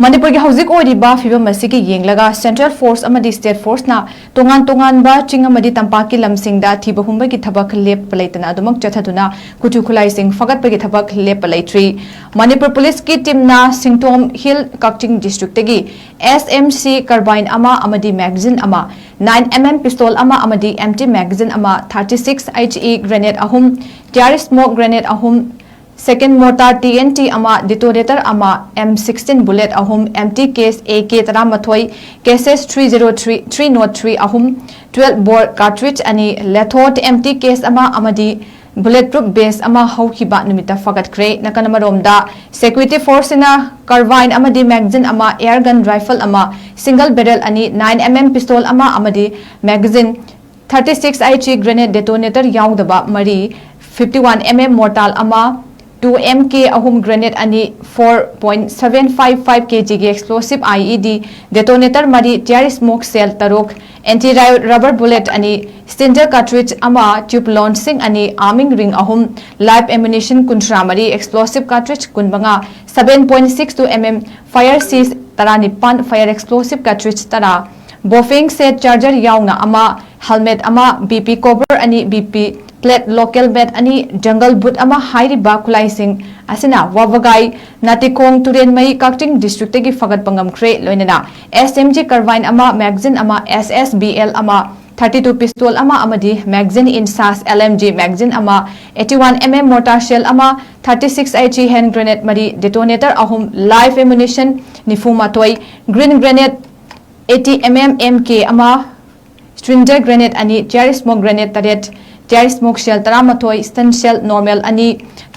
manipur ki hauzik oiriba fibam asiki yenglaga central force amadi state force na tongan ba ching amadi tampaki lamsingda thiba humba ki thabak lep palaitana adumak chathaduna kutu khulai sing fagat pagi thabak lep palaitri manipur police ki team na singtom hill 𝗙𝗡𝗡 district tagi smc carbine ama amadi magazine ama 9mm pistol ama amadi empty magazine ama 36 he grenade ahum tear smoke grenade ahum second mortar TNT ama detonator ama M16 bullet ahum empty case AK-𝗙𝗏𝗏 cases 303 ahum 12 bore cartridge ani lethot empty case ama amadi bulletproof base ama haukiba numita fagat kre nakanamarom security force na carbine amadi magazine ama air gun rifle ama single barrel ani 9mm pistol ama amadi magazine 36 he grenade detonator yaudaba mari 51mm mortar ama 2MK ahum grenade ani 4.755 kg ki explosive IED detonator mari tear smoke cell taruk anti rubber bullet ani stinger cartridge ama tube launching ani arming ring ahum live ammunition kuntra mari explosive cartridge kunbanga 7.62 mm fire seize taranipan fire explosive cartridge tara bofing set charger yauna ama helmet ama BP cover ani BP plate local bed ani jungle boot ama hairi ba kulai sing asina wabagai natikong turen mai 𝗙𝗡𝗡 district tagi fagat pangam kre loinana SMG carbine ama magazine ama SSBL ama 32 pistol ama amadi magazine in SAS LMG magazine ama 81mm mortar shell ama 36 he hand grenade mari detonator ahum live ammunition nifuma toy green grenade 80mm MK ama stringer grenade ani tear smoke grenade taret tear smoke shell 13 stun shell normal ani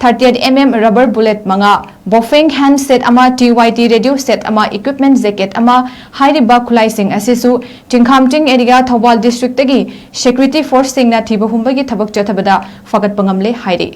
38mm rubber bullet manga bofing hand set ama TYT radio set ama equipment jacket ama hairiba khulai sing asisu tingkhamting area thawal district tagi security force sing na thiba humba gi thabak chathabada fagat pangamle hairi